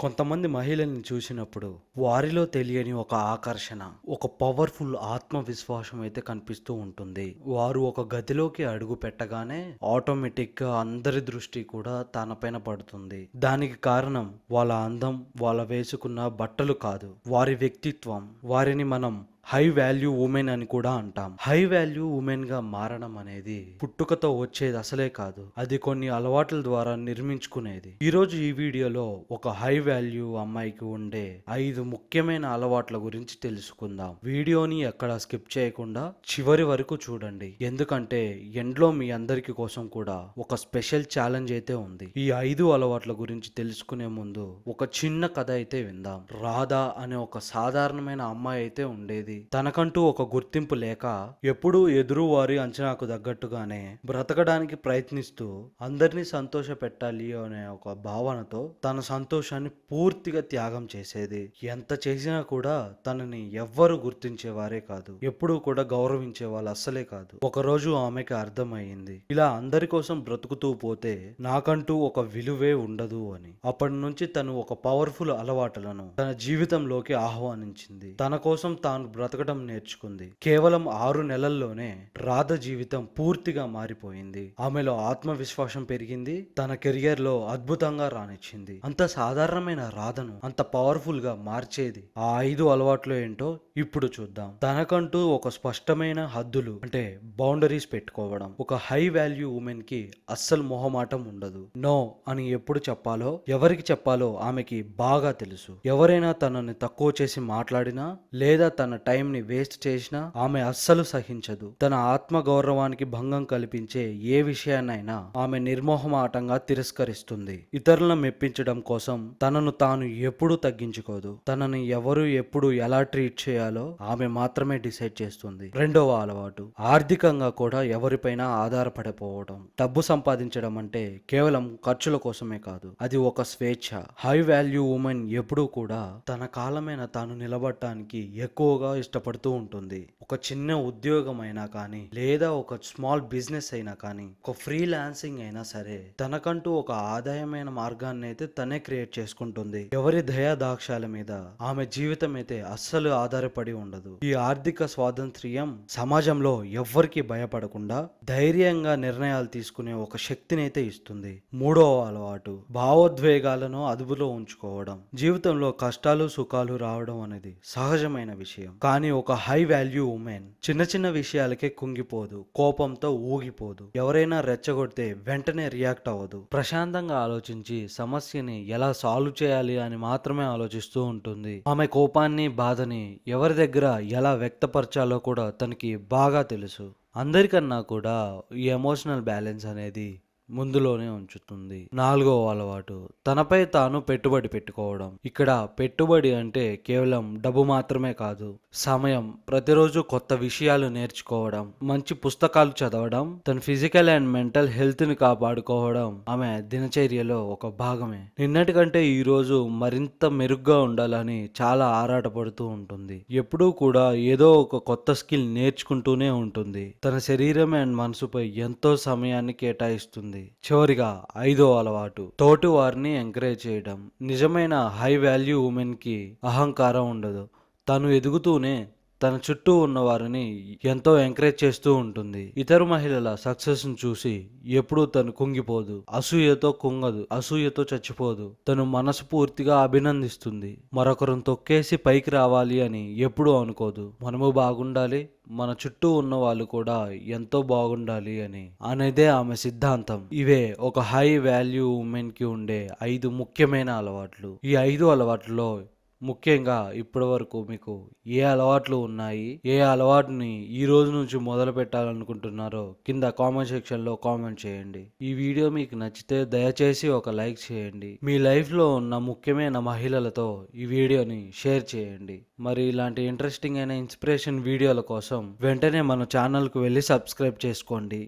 కొంతమంది మహిళల్ని చూసినప్పుడు వారిలో తెలియని ఒక ఆకర్షణ, ఒక పవర్ఫుల్ ఆత్మవిశ్వాసం అయితే కనిపిస్తూ ఉంటుంది. వారు ఒక గదిలోకి అడుగు పెట్టగానే ఆటోమేటిక్గా అందరి దృష్టి కూడా తనపైన పడుతుంది. దానికి కారణం వాళ్ళ అందం, వాళ్ళ వేసుకున్న బట్టలు కాదు, వారి వ్యక్తిత్వం. వారిని మనం హై వాల్యూ ఉమెన్ అని కూడా అంటాం. హై వాల్యూ ఉమెన్ గా మారడం అనేది పుట్టుకతో వచ్చేది అసలే కాదు, అది కొన్ని అలవాట్ల ద్వారా నిర్మించుకునేది. ఈరోజు ఈ వీడియోలో ఒక హై వాల్యూ అమ్మాయికి ఉండే 5 ముఖ్యమైన అలవాట్ల గురించి తెలుసుకుందాం. వీడియోని ఎక్కడ స్కిప్ చేయకుండా చివరి వరకు చూడండి, ఎందుకంటే ఎండ్లో మీ అందరికి కోసం కూడా ఒక స్పెషల్ ఛాలెంజ్ అయితే ఉంది. ఈ 5 అలవాట్ల గురించి తెలుసుకునే ముందు ఒక చిన్న కథ అయితే విందాం. రాధా అనే ఒక సాధారణమైన అమ్మాయి అయితే ఉండేది. తనకంటూ ఒక గుర్తింపు లేక ఎప్పుడూ ఎదురు వారి అంచనాకు తగ్గట్టుగానే బ్రతకడానికి ప్రయత్నిస్తూ అందరినీ సంతోష పెట్టాలి అనే ఒక భావనతో తన సంతోషాన్ని పూర్తిగా త్యాగం చేసేది. ఎంత చేసినా కూడా తనని ఎవ్వరు గుర్తించేవారే కాదు, ఎప్పుడూ కూడా గౌరవించే వాళ్ళు అస్సలే కాదు. ఒకరోజు ఆమెకి అర్థమయ్యింది, ఇలా అందరి కోసం బ్రతుకుతూ పోతే నాకంటూ ఒక విలువే ఉండదు అని. అప్పటి నుంచి తను ఒక పవర్ఫుల్ అలవాట్లను తన జీవితంలోకి ఆహ్వానించింది. తన కోసం తాను బ్రతకడం నేర్చుకుంది. కేవలం 6 నెలల్లోనే రాధ జీవితం పూర్తిగా మారిపోయింది. ఆమెలో ఆత్మవిశ్వాసం పెరిగింది, తన కెరియర్ లో అద్భుతంగా రాణించింది. అంత సాధారణమైన రాధను అంత పవర్ఫుల్ గా మార్చేది ఆ 5 అలవాట్లు ఏంటో ఇప్పుడు చూద్దాం. తనకంటూ ఒక స్పష్టమైన హద్దులు అంటే బౌండరీస్ పెట్టుకోవడం. ఒక హై వాల్యూ ఉమెన్ కి అస్సలు మొహమాటం ఉండదు. నో అని ఎప్పుడు చెప్పాలో, ఎవరికి చెప్పాలో ఆమెకి బాగా తెలుసు. ఎవరైనా తనని తక్కువ చేసి మాట్లాడినా లేదా తన టైం ని వేస్ట్ చేసినా ఆమె అస్సలు సహించదు. తన ఆత్మ గౌరవానికి భంగం కల్పించే ఏ విషయాన్నైనా ఆమె నిర్మోహమాటంగా తిరస్కరిస్తుంది. ఇతరులను మెప్పించడం కోసం తనను తాను ఎప్పుడూ తగ్గించుకోదు. తనని ఎవరు ఎప్పుడు ఎలా ట్రీట్ చేయాలో ఆమె మాత్రమే డిసైడ్ చేస్తుంది. రెండవ అలవాటు, ఆర్థికంగా కూడా ఎవరిపైన ఆధారపడిపోవడం. డబ్బు సంపాదించడం అంటే కేవలం ఖర్చుల కోసమే కాదు, అది ఒక స్వేచ్ఛ. హై వాల్యూ ఉమెన్ ఎప్పుడూ కూడా తన కాలమైన తాను నిలబడటానికి ఎక్కువగా ఇష్టపడుతూ ఉంటుంది. ఒక చిన్న ఉద్యోగం అయినా కానీ, లేదా ఒక స్మాల్ బిజినెస్ అయినా కానీ, ఒక ఫ్రీలాన్సింగ్ అయినా సరే, తనకంటూ ఒక ఆదాయమైన మార్గాన్ని అయితే తనే క్రియేట్ చేసుకుంటుంది. ఎవరి దయా దాక్షాల మీద ఆమె జీవితం అయితే అస్సలు ఆధారపడి ఉండదు. ఈ ఆర్థిక స్వాతంత్ర్యం సమాజంలో ఎవ్వరికి భయపడకుండా ధైర్యంగా నిర్ణయాలు తీసుకునే ఒక శక్తిని అయితే ఇస్తుంది. మూడవ అలవాటు, భావోద్వేగాలను అదుపులో ఉంచుకోవడం. జీవితంలో కష్టాలు సుఖాలు రావడం అనేది సహజమైన విషయం, కానీ ఒక హై వాల్యూ ఉమెన్ చిన్న చిన్న విషయాలకే కుంగిపోదు, కోపంతో ఊగిపోదు. ఎవరైనా రెచ్చగొడితే వెంటనే రియాక్ట్ అవ్వదు. ప్రశాంతంగా ఆలోచించి సమస్యని ఎలా సాల్వ్ చేయాలి అని మాత్రమే ఆలోచిస్తూ ఉంటుంది. ఆమె కోపాన్ని, బాధని ఎవరి దగ్గర ఎలా వ్యక్తపరచాలో కూడా తనకి బాగా తెలుసు. అందరికన్నా కూడా ఈ ఎమోషనల్ బ్యాలెన్స్ అనేది ముందులోనే ఉంచుతుంది. నాలుగవ అలవాటు, తనపై తాను పెట్టుబడి పెట్టుకోవడం. ఇక్కడ పెట్టుబడి అంటే కేవలం డబ్బు మాత్రమే కాదు, సమయం. ప్రతిరోజు కొత్త విషయాలు నేర్చుకోవడం, మంచి పుస్తకాలు చదవడం, తన ఫిజికల్ అండ్ మెంటల్ హెల్త్ ని కాపాడుకోవడం ఆమె దినచర్యలో ఒక భాగమే. నిన్నటికంటే ఈ రోజు మరింత మెరుగ్గా ఉండాలని చాలా ఆరాటపడుతూ ఉంటుంది. ఎప్పుడూ కూడా ఏదో ఒక కొత్త స్కిల్ నేర్చుకుంటూనే ఉంటుంది. తన శరీరం అండ్ మనసుపై ఎంతో సమయాన్ని కేటాయిస్తుంది. చివరిగా 5వ అలవాటు, తోటి వారిని ఎంకరేజ్ చేయడం. నిజమైన హై వాల్యూ ఉమెన్ కి అహంకారం ఉండదు. తను ఎదుగుతూనే తన చుట్టూ ఉన్న వారిని ఎంతో ఎంకరేజ్ చేస్తూ ఉంటుంది. ఇతర మహిళల సక్సెస్ ను చూసి ఎప్పుడూ తను కుంగిపోదు, అసూయతో కుంగదు, అసూయతో చచ్చిపోదు. తను మనస్ఫూర్తిగా అభినందిస్తుంది. మరొకరిని తొక్కేసి పైకి రావాలి అని ఎప్పుడూ అనుకోదు. మనము బాగుండాలి, మన చుట్టూ ఉన్న వాళ్ళు కూడా ఎంతో బాగుండాలి అనేదే ఆమె సిద్ధాంతం. ఇవే ఒక హై వాల్యూ ఉమెన్ కి ఉండే 5 ముఖ్యమైన అలవాట్లు. ఈ 5 అలవాట్లలో ముఖ్యంగా ఇప్పటి వరకు మీకు ఏ అలవాట్లు ఉన్నాయి, ఏ అలవాటుని ఈ రోజు నుంచి మొదలు పెట్టాలనుకుంటున్నారో కింద కామెంట్ సెక్షన్ లో కామెంట్ చేయండి. ఈ వీడియో మీకు నచ్చితే దయచేసి ఒక లైక్ చేయండి. మీ లైఫ్ లో ఉన్న ముఖ్యమైన మహిళలతో ఈ వీడియోని షేర్ చేయండి. మరి ఇలాంటి ఇంట్రెస్టింగ్ అయిన ఇన్స్పిరేషన్ వీడియోల కోసం వెంటనే మన ఛానల్ కు వెళ్ళి సబ్స్క్రైబ్ చేసుకోండి.